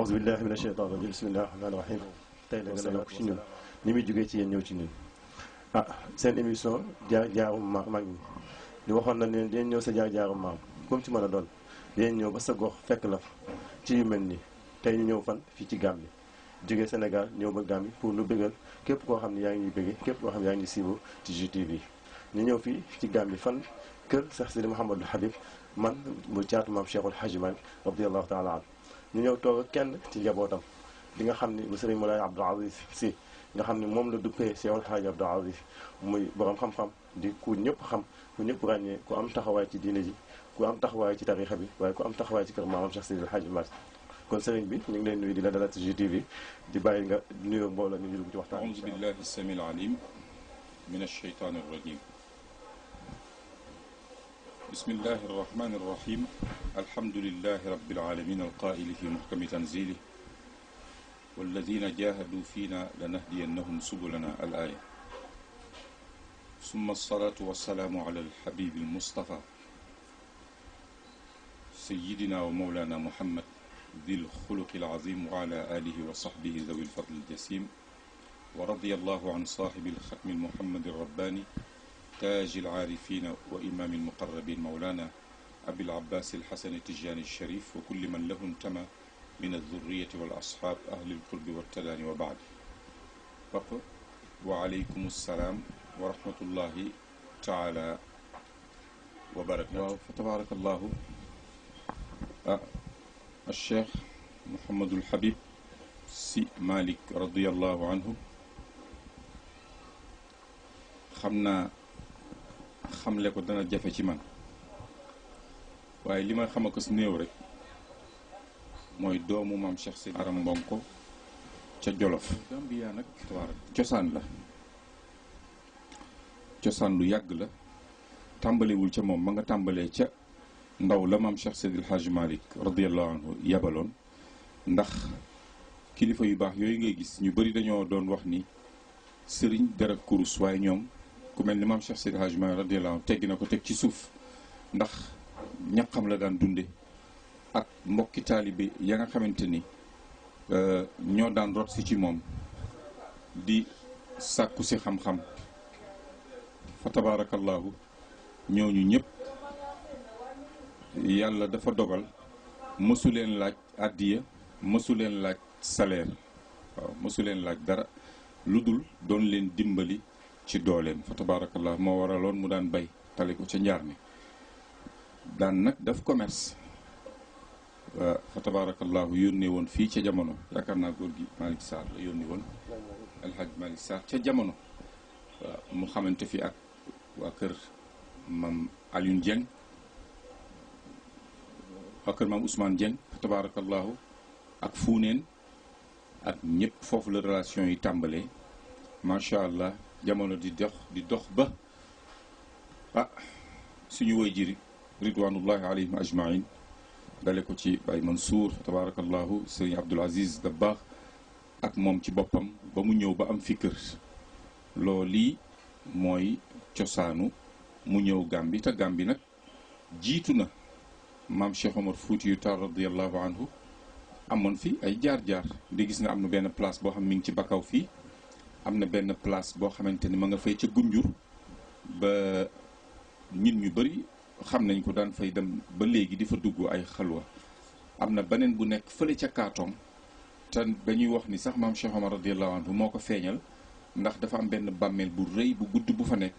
أعوذ بالله من الشيطان الرجيم بسم الله الرحمن الرحيم tey la gën a yokk ci ñun ni muy jógee ci yéen ñëw ci ñun seen émission jaar-jaaru mag ñi di waxoon na ne dinañ ñëw sa jaar-jaaru maam comme ci mën a doon dinañ ñëw ba sa gox fekk la ci yu mel nii tey ñu ñëw fan fii ci Gambie jógee Sénégal ñëw ba Gambie pour lu bëggal képp koo xam ne yaa ngi ñuy bëggee képp koo xam ne yaa ngi siiwu ci GTV ñu ñëw fii ci Gambie fan kër Cheikh Sidi Mouhamadou Habib man mu caatu maam Cheikhul Hadji Malick radiyallahu taala an ñu ñëw toog ak kenn ci njabootam li nga xam ni bu Sëriñ Moulay Abdou Aziz Sy nga xam ni moom la duppee Cheikhul Hadji Abdou Aziz muy borom xam-xam di ku ñëpp xam ku ñëpp ràññee ku am taxawaay ci diine ji ku am taxawaay ci tarixa bi waaye ku am taxawaay ci kër maamam Cheikh Sidi Hadji Malick kon sëriñ bi ñu ngi leen nuyu di la dalal ci GTV di bàyyi nga nuyoo mbooloo ñu dugg ci waxtaan a'uuzu billahi as-samiil aliim min ash-shaytaani r-rajiim bismillahi r-rahmaani r-rahiim alhamdulillahi rabbil aalamiin al-qaa'ili fi muhkami tanziilihi walladiina jaahaduu fiinaa lanahdiyannahum subulanaa al-aaya summa as-salaatu was-salaamu alaa al-habiibi al-Mustafaa sayyidinaa wa mawlaanaa Muhammad ذي الخلق العظيم وعلى آله وصحبه ذوي الفضل الجسيم ورضي الله عن صاحب الختم المحمد الرباني تاج العارفين وإمام المقربين مولانا أبي العباس الحسن التجاني الشريف وكل من له انتمى من الذرية والأصحاب أهل القرب والتداني وبعد وعليكم السلام ورحمة الله تعالى وبركاته فتبارك الله الشيخ محمد الحبيب Sy Malick radiyallahu anhu xam naa xamle ko dana jafe ci man waaye li ma xam ko si néew rek mooy doomu maam Cheikh Sidi Aram Mbonko ca Jolof Gambia nag cosaan la cosaan lu yàgg la tàmbalewul ca moom ma nga tàmbalee ca ndaw la maam Cheikh Seydil Hadji Malick radiyallahu anhu yabaloon ndax kilifa yu baax yooyu ngay gis ñu bëri dañoo doon wax ni sëriñ dara kurus waaye ñoom ku mel ni maam Cheikh Seydil Hadji Malick radiyallahu anhu teggi na ko teg ci suuf ndax ñaqam la daan dunde ak mbokki taalibe ya nga xamante ni ñoo daan rot si ci moom di sàkku si xam-xam fa tabarakallahu ñooñu ñëpp yàlla dafa dogal mësu leen laaj àddiya mësu leen laaj salaire waaw mësu leen laaj dara lu dul doon leen dimbali ci dooleem fa tabaarakallah moo waraloon mu daan bay tale ko ca njaar mi daan nag def commerce fa tabaarakallahu yónnee woon fii ca jamono yaakaar naa góor gi Malick Sarr la yónnee woon alhaj Malick Sarr ca jamono waaw mu xamante fi ak waa kër mam Alioune Dieng waa kër maam Ousmane Dieng tabaarakallahu ak fuuneen ak ñëpp foofu la relation yi tàmbalee macha allah jamono di dox ba suñu way jiri ridwanullahi alayhim ajmain dale ko ci Baye Mansour tabaarakallahu sëriñ Abdoul Aziz Dabakh ak moom ci boppam ba mu ñëw ba am fi kër loolu mooy cosaanu mu ñëw Gàmbi te Gàmbi nag jiitu na maam Cheikh Omar Foutiyou Tall radiyallahu anhu amoon fi ay jaar-jaar di gis nga am na benn place boo xam mi ngi ci Bakaw fii am na benn place boo xamante ni ma nga fay ca Gunjur ba nit ñu bëri xam nañ ko daan fay dem ba léegi di fa dugg ay xalwa am na beneen bu nekk fële ca Kaatong te dañuy wax ni sax maam Cheikh Omar radiyallahu anhu moo ko feeñal ndax dafa am benn bàmmeel bu rëy bu gudd bu fa nekk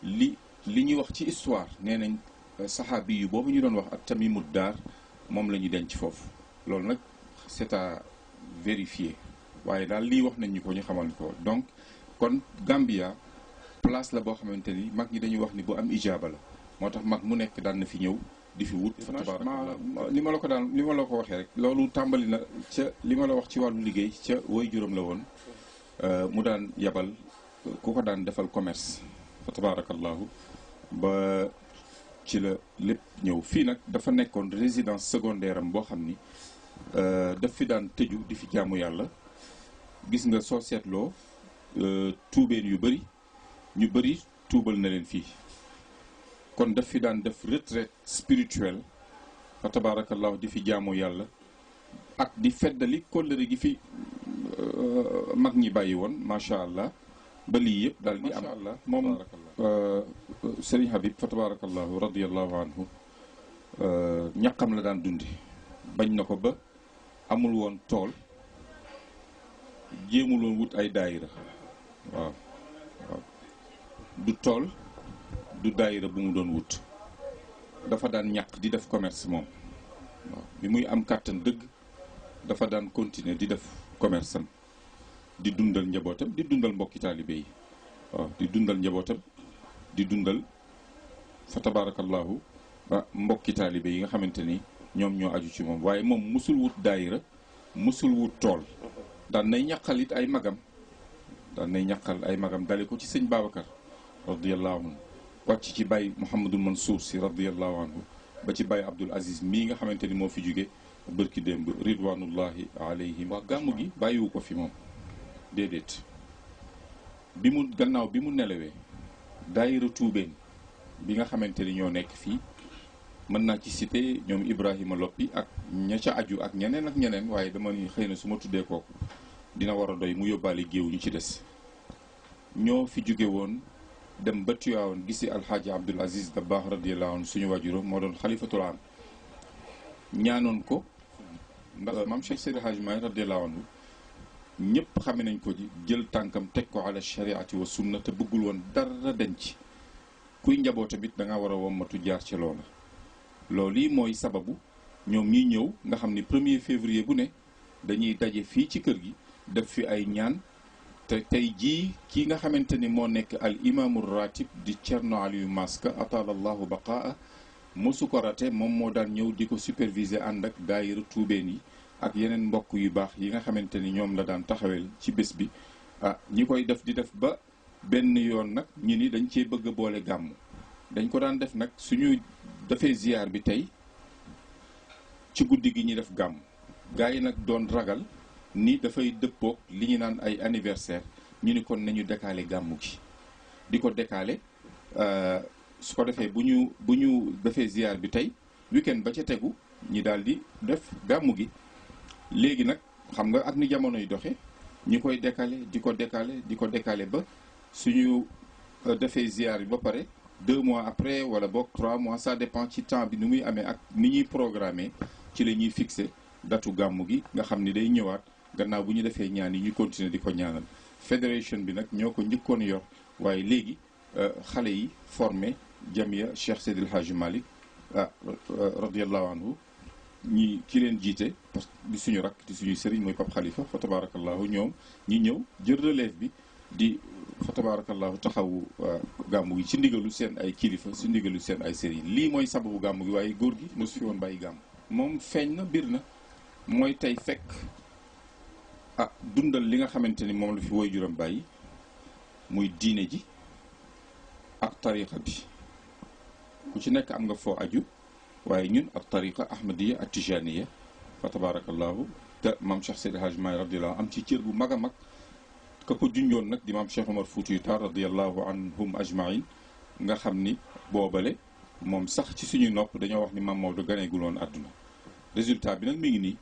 li ñuy wax ci histoire nee nañ saxaabi yu boobu ñu doon wax ak Tamimud Daar moom la ñu denc foofu loolu nag c'est à vérifier waaye daal lii wax nañ ñu ko ñu xamal ko donc kon Gambia place la boo xamante ni mag ñi dañuy wax ni bu am ijaaba la moo tax mag mu nekk daan na fi ñëw di fi wut fa tabarakallah li ma la ko waxee rek loolu tàmbali na ca li ma la wax ci wàllu liggéey ca woy juróom la woon mu daan yabal ku ko daan defal commerce fa tabarakallahu ba ci la lépp ñëw fii nag dafa nekkoon résidence secondaire am boo xam ni daf fi daan tëju di fi jaamu yàlla gis nga soo seetloo tuubeen yu bëri ñu bëri tuubal na leen fii kon daf fi daan def retraite spirituelle fa tabarakallahu di fi jaamu yàlla ak di feddali kóllëre gi fi mag ñi bàyyi woon macha allah ba lii yëpp daal di am allah moom Sëriñ Habib fa tabarakallahu radiallahu anhu ñaqam la daan dundi bañ na ko ba amul woon tool jéemul woon wut ay daayira waaw du tool du daayira bu mu doon wut dafa daan ñaq di def commerce moom waaw bi muy am kàttan dëgg dafa daan continuer di def commerce am di dundal njabootam di dundal mbokki taalibe yi waaw di dundal njabootam di dundal fa tabarakallahu mbokki taalibe yi nga xamante ni ñoom ñoo aju ci moom waaye moom musul wut daayira musul wut tool daan nay ñaqal it ay magam dale ko ci sëñ Babacar radiyallahu anhu wàcc ci Baye Mouhamadul Mansour si radiyallahu anhu ba ci Baye Abdoul Aziz mii nga xamante ni moo fi jóge bërki démb ridwanullahi alayhim wax gàmmu gi bàyyiwu ko fi moom déedéet gannaaw bi mu nelawee daayira tuubeen bi nga xamante ni ñoo nekk fii mën naa ci cité ñoom Ibrahima Loppi ak ña ca aju ak ñeneen waaye dama ni xëy na su ma tuddee kooku dina war a doy mu yóbbaale géew ñu ci des ñoo fi jóge woon dem ba Tiwaawan gisi alxaaji Abdul Aziz Dabakh radiyallahu anhu suñu wajuram moo doon xalifatul am ñaanoon ko ndax maam Cheikh Seydi Hadji Maalik radiyallahu anhu ñëpp xame nañ ko jël tànkam teg ko ala shariati wa sunna te bëggul woon dara denc kuy njaboot tamit da nga war a wommatu jaar ci loola loolu yi mooy sababu ñoom ñiy ñëw nga xam ni 1er février bu ne dañuy daje fii ci kër gi def fi ay ñaan te tey jii kii nga xamante ni moo nekk al imaamu ratib di Cerno Aliou Maska atalallahu baqaa mosu ko rate moom moo daan ñëw di ko superviser ànd ak daayira tuubeen yi ak yeneen mbokk yu baax yi nga xamante ni ñoom la daan taxawel ci bés bi ñi koy def di def ba benn yoon nag ñi ni dañ cee bëgg a boole gàmmu dañ ko daan def nag suñu defee ziar bi tey ci guddi gi ñi def gàmmu gars yi nag doon ragal ni dafay dëppoog li ñu naan ay anniversaire ñu ni kon nañu décaler gàmmu gi di ko décaler su ko defee bu ñu defee ziar bi tey weekend ba ca tegu ñi daal di def gàmmu gi léegi nag xam nga ak ni jamono yi doxe ñi koy décaler di ko décaler ba suñu defee ziar bi ba pare 2 mois après wala boog 3 mois ça dépend ci temps bi ni muy amee ak ni ñuy programmer ci la ñuy fixer datu gàmmu gi nga xam ni day ñëwaat gannaaw bu ñu defee ñaan yi ñu continuer di ko ñaanal fédération bi nag ñoo ko njëkkoon yor waaye léegi xale yi formé jamia Cheikh Seydil Hadji Malick radiallahu anhu ki leen jiite parce que di suñu rakk di suñuy sëriñ mooy Pape Khalifa fa tabarakallahu ñoom ñi ñëw jël relève bi di fa tabarakallahu taxawu gàmmu gi ci ndigalu seen ay kilifa ci ndigalu seen ay sëriñ lii mooy sababu gàmmu gi waaye góor gi mosu fi woon bàyyi gàmmu moom feeñ na bir na mooy tey fekk dundal li nga xamante ni moom la fi waajuram bàyyi muy diine ji ak tariqa bi ku ci nekk am nga foo aju waaye ñun ak tariqa ahmadiya ak tijaniya fa tabarakallahu te maam Cheikh Seydi Hadji Maalik radiyallahu am ci cër bu mag a mag ka ko junjoon nag di maam Cheikh Omar Foutiyou Tall radiyallahu anhum ajmain nga xam ni boobale moom sax ci suñuy nopp dañoo wax ni maam Maodo ganeegul woon àdduna résultat bi nag mi ngi nii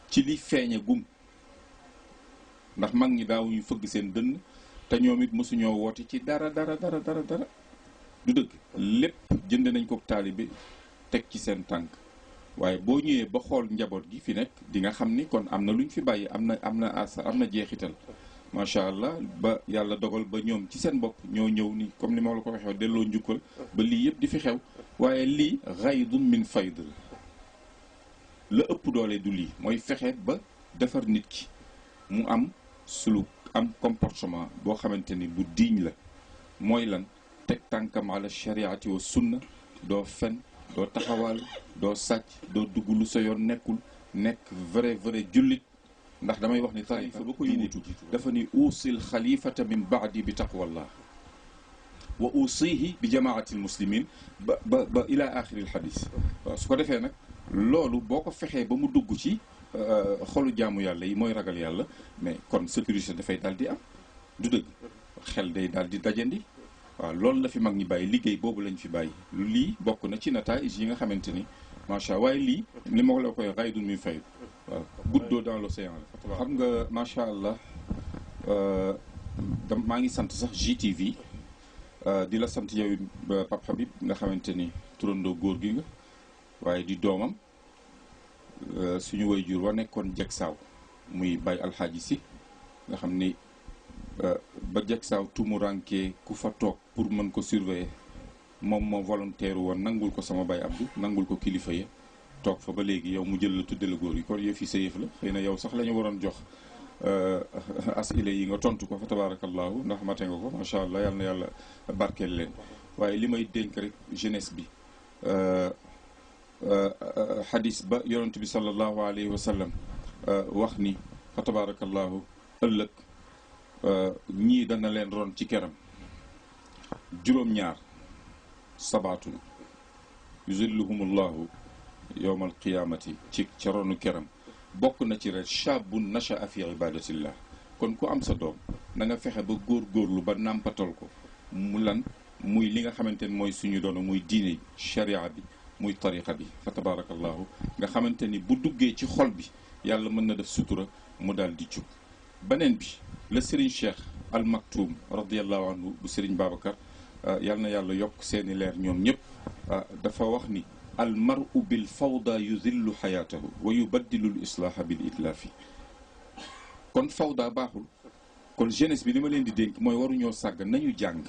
ci li feeñe gum ndax mag ñi daawuñu fëgg seen dënn te ñoom it mosuñoo woote ci dara du dëgg lépp jënd nañ ko taalibe teg ci seen tànk waaye boo ñëwee ba xool njaboot gi fi nekk di nga xam ni kon am na luñ fi bàyyi am na jeexital macha allah ba yàlla dogal ba ñoom ci seen bopp ñoo ñëw ni comme ni ma la ko waxee delloo njukkal ba lii yëpp di fi xew waaye lii ghaydun min fayd la ëpp doole du lii mooy fexe ba defar nit ki mu am suluk am comportement boo xamante ni bu diiñ la mooy lan teg tànkam ala shariati wa sunna doo fen doo taxawal doo sàcc doo dugg lu sa yoon nekkul nekk vrai jullit ndax damay wax ni tarifa ba ko yinitu dafa ni uusil xalifata min baadi bi taqwallah wa uusihi bi jamaati almuslimin ba ila axiri alxadis waaw su ko defee nag loolu boo ko fexee ba mu dugg ci xolu jaamu yàlla yi mooy ragal yàlla mais kon sécurité dafay daal di am du dëgg xel day daal di dajandi waaw loolu la fi mag ñi bàyyi liggéey boobu lañ fi bàyyi lii bokk na ci nataay yi nga xamante ni macha allah waaye lii li ma la koy raydun min fayd waaw goutte d'eau dans l'océan la xam nga macha allah maa ngi sant sax GTV di la sant yow Pape Habib nga xamante ni turandoo góor gi nga waaye di doomam suñu waajur wa nekkoon jeg saaw muy Baye Alxaaji Si nga xam ni ba jeg saaw tumurankee ku fa toog pour mën ko surveiller moom moo volontaire woon nangul ko sama Baye Abdou nangul ko kilifa ya toog fa ba léegi yow mu jël la tudde la góor yi kon yëf yi sa yëf la xëy na yow sax la ñu waroon jox asile yi nga tontu ko fa tabarakallahu ndax mate nga ko macha allah yal na yàlla barkeel leen waaye li may dénk rek jeunesse bi xadis ba yonent bi sallallahu alayhi wa sallam wax ni fa tabarakallahu ëllëg ñii dana leen ron ci keram juróom-ñaar sabaatun yuzilluhumullahu yowmal qiyaamati ci ca ronu keram bokk na ci rek shaabun nashaa fi ibadatillah kon ku am sa doom na nga fexe ba góor-góorlu ba nàmpatal ko mu lan muy li nga xamante ni mooy suñu doon muy diine sharia bi muy tariqa bi fa tabarakallahu nga xamante ni bu duggee ci xol bi yàlla mën na def sutura mu daal di jub beneen bi la Serigne Cheikh Al Maktoum radiallahu anhu bu Serigne Babacar yal na yàlla yokk seeni leer ñoom ñëpp dafa wax ni al maru bil fawda yuzillu xayaatahu wa yubaddilu l islaaha bil itlaafi kon fawda baaxul kon jeunesse bi li ma leen di dénk mooy waruñoo sàgg nañu jàng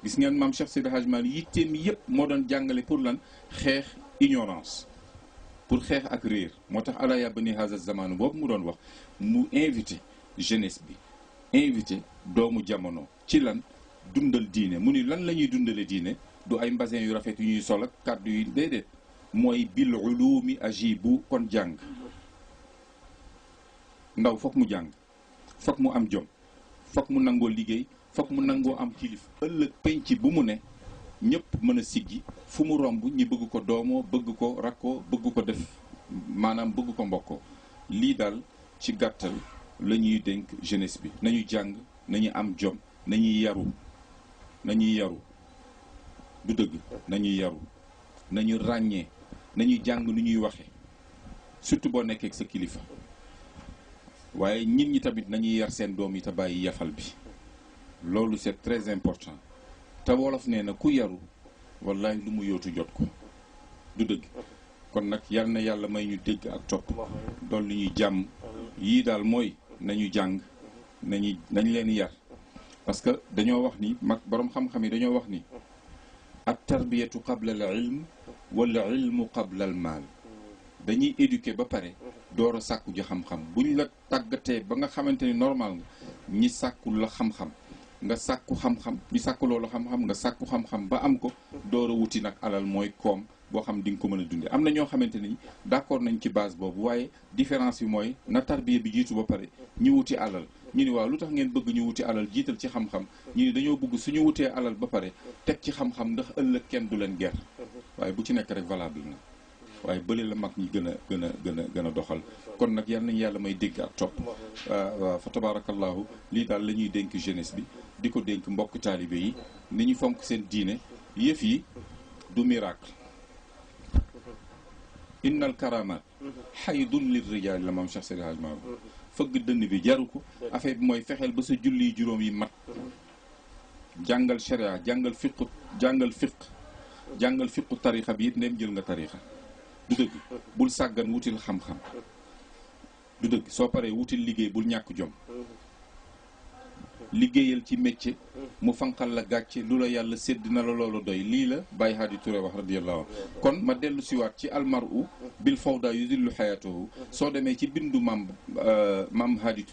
gis ngeen maam Cheikh Seydi Hadji Malick yitteem yëpp moo doon jàngale pour lan xeex ignorance pour xeex ak réer moo tax ala ya bani haza zamanu boobu mu doon wax mu invité jeunesse bi invité doomu jamono ci lan dundal diine mu ni lan la ñuy dundale diine du ay mbasin yu rafet yu ñuy sol ak kàddu yi déedéet mooy bil ulumi ajibu kon jàng ndaw foog mu jàng foog mu am jom foog mu nangoo liggéey foog mu nangoo am kilif ëllëg penc bu mu ne ñëpp mën a siggi fu mu romb ñi bëgg ko doomoo bëgg ko rakkoo bëgg ko def maanaam bëgg ko mbokkoo lii daal ci gàttal la ñuy dénk jeunesse bi nañu jàng nañu am jom nañuy yaru du dëgg nañuy yaru nañu ràññee nañuy jàng nu ñuy waxe surtout boo nekkee ak sa kilifa waaye nit ñi tamit nañuy yar seen doom yi te bàyyi yafal bi loolu c'est très important te wolof nee na ku yaru wallahi lu mu yootu jot ko du dëgg kon nag yal na yàlla may ñu dégg ak topp doon lu ñuy jàmm yii daal mooy nañu jàng nañ leen yar parce que dañoo wax ni mag boroom xam-xam yi dañoo wax ni at tarbiyatu qabla al ilm wala ilmu qabla al maal dañuy éduquer ba pare door a sàkku ji xam-xam buñ la tàggatee ba nga xamante ni normal nga ñi sàkkul la xam-xam nga sàkku xam-xam ñi sàkku loolu xam-xam nga sàkku xam-xam ba am ko door a wuti nag alal mooy koom boo xam di nga ko mën a dundee am na ñoo xamante ni d'accord nañ ci base boobu waaye différence bi mooy na tarbiya bi jiitu ba pare ñu wuti alal ñu ni waaw lu tax ngeen bëgg ñu wuti alal jiital ci xam-xam ñu ni dañoo bëgg suñu wutee alal ba pare teg ci xam-xam ndax ëllëg kenn du leen ger waaye bu ci nekk rek valable na waaye bële la mag ñi gën a doxal kon nag yal nañu yàlla may dégg ak topp waaw fa tabarakallahu lii daal la ñuy dénk jeunesse bi di ko dénk mbokk taalibe yi ni ñu fonk seen diine yëf yi du miracle innal karamat xaydun lir rijaal la maam Cheikh Seydi Hadji Malick fëgg dënn bi jaru ko affaire bi mooy fexeel ba sa julli juróom yi mat jàngal sharia jàngal fiqu tarixa bi it ndem jël nga tarixa du dëgg bul sàggan wutil xam-xam du dëgg soo paree wutil liggéey bul ñàkk jom liggéeyal ci métier mu fanqal la gàcce lu la yàlla sédd na la loolu doy lii la Baye Hadi Touré wax radiyallahu anhu kon ma dellu siwaat ci almaru bil fawda yuzillu xayatahu soo demee ci bindu maam Hadi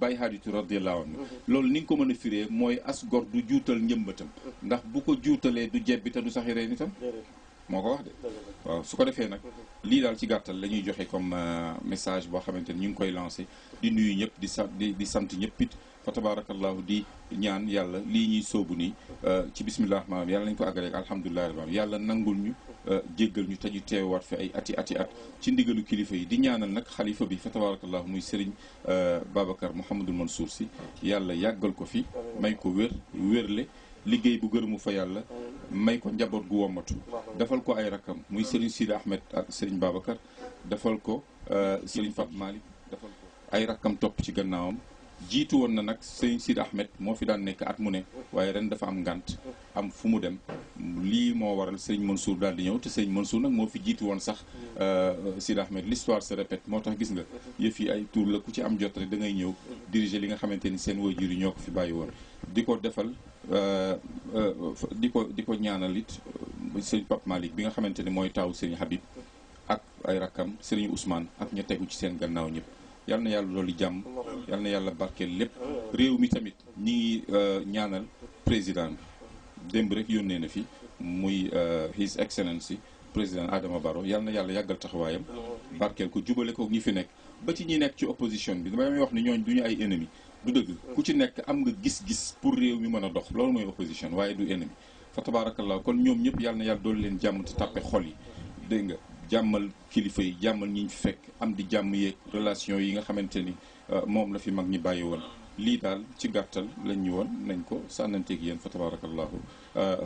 Baye Hadi Touré radiyallahu anhu loolu ni nga ko mën a firee mooy as gor du juutal njëmbatam ndax bu ko juutalee du jebbi te du saxi reen itam moo ko wax de waaw su ko defee nag lii daal ci gàttal la ñuy joxe comme message boo xamante ni ñu ngi koy lancé di nuyu ñëpp di sant ñëpp it fa tabarakallahu di ñaan yàlla lii ñuy sóobu nii ci bismillah maanaam yàlla nañ ko àggaleeg alhamdulilah rabbil alamin yàlla nangul ñu jéggal ñu te ñu teewaat fi ay ati at ci ndigalu kilifa yi di ñaanal nag xalifa bi fa tabarakallahu muy Serigne Babacar Mouhamadul Mansour Sy yàlla yàggal ko fi may ko wérle liggéey bu gërëmu fa yàlla may ko njaboot gu wommatu defal ko ay rakkam muy Serigne Sidi Ahmed ak Serigne Babacar defal ko Serigne Pape Malick defal ko ay rakkam topp ci gannaawam jiitu woon na nag Serigne Sidi Ahmed moo fi daan nekk at mu ne waaye ren dafa am ngànt am fu mu dem lii moo waral Serigne Mansour daal di ñëw te Serigne Mansour nag moo fi jiitu woon sax Sidi Ahmed l'histoire se répète moo tax gis nga yëf yi ay tour la ku ci am jot rek da ngay ñëw diriger li nga xamante ni seen waajur yi ñoo ko fi bàyyi woon di ko defal di ko ñaanal it Serigne Pape Malick bi nga xamante ni mooy taawu Serigne Habib ak ay rakkam Serigne Ousmane ak ña tegu ci seen gannaaw ñëpp yal na yàlla loolu jàmm yal na yàlla barkeel lépp réew mi tamit ñi ngi ñaanal président bi démb rek yónnee na fi muy His Excellency président Adama Barrow yal na yàlla yàggal taxawaayam barkeel ko jubale ko ñi fi nekk ba ci ñi nekk ci opposition bi damay wax ni ñooñ du ñu ay ennemi du dëgg ku ci nekk am nga gis-gis pour réew mi mën a dox loolu mooy opposition waaye du ennemi fa tabarakallah kon ñoom ñëpp yal na yàlla doolu leen jàmm te tàppe xol yi dégg nga jàmmal kilifa yi jàmmal ñi ñu fi fekk am di jàmm yeeg relation yi nga xamante ni moom la fi mag ñi bàyyi woon lii daal ci gàttal lañ ñu woon nañ ko sànnanteeg yéen fa tabarakallahu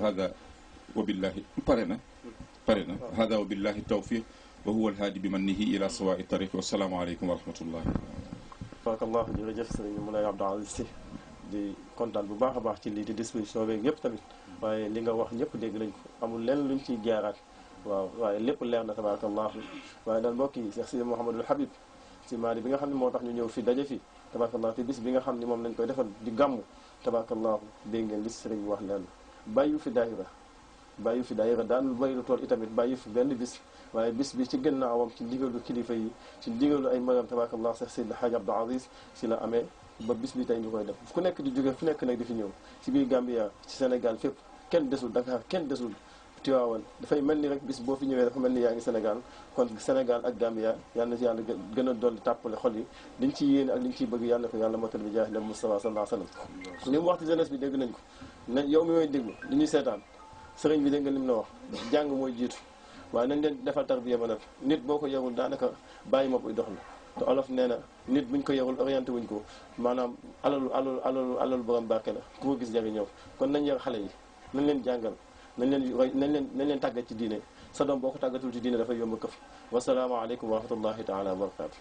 hada wa billahi pare na hada wa billahi tawfiq wa huwa alhaadi bi mannihi ila sawa'i tariq wa salaamu aleykum wa rahmatullahi barakallahu jërëjëf sëriñ Moulay Abdou Aziz Sy di kontaan bu baax a baax ci lii di disposition beeg yëpp tamit waaye li nga wax ñëpp dégg nañ ko amul lenn luñ ciy jaaraat waaw waaye lépp leer na tabarakallahu waaye daal mbokk yi Cheikh Sidi Mouhamadul Habib Sy Madi bi nga xam ne moo tax ñu ñëw fi daje fi tabarakallahu te bis bi nga xam ne moom lañ koy defal di gàmmu tabarakallahu dégg ngeen li sëriñ wax leen bàyyu fi daayira daanul bàyyi lu tool itamit bàyyi fi benn bis waaye bis bi ci gannaawam ci ndigalu kilifa yi ci ndigalu ay magam tabarakallahu Cheikh Sidi Hadj Abdou Aziz Sy la amee ba bis bi tey ñu koy def ku nekk di jóge fu nekk nag di fi ñëw ci biir Gambia ci Sénégal fépp kenn desul Dakar kenn desul Tiwaawan dafay mel ni rek bis boo fi ñëwee dafa mel ni yaa ngi Sénégal kon Sénégal ak Gambia yal na ci yàlla gën a dolli tàppale xol yi liñ ci yéene ak liñ ciy bëgg yàlla ko yàlla motal bi jaahi nabi Mustafa sallallahu alayhi wa sallam li mu wax ci jeunesse bi dégg nañ ko ne yow mi mooy déglu li ñuy seetaan sëriñ bi dégg nga lim la wax jàng mooy jiitu waaye nañ leen defal tarbiya ba nag nit boo ko yarul daanaka bàyyi ma buy dox la te olof nee na nit buñ ko yarul orienté wuñ ko maanaam alalu borom barke la ku ko gis jariñoo kon nañ yar xale yi nañ leen jàngal nañ leen tàggat ci diine sa doom boo ko tàggatul ci diine dafay yomb këf wasalaamaaleykum wa rahmatullahi taala wa barakatu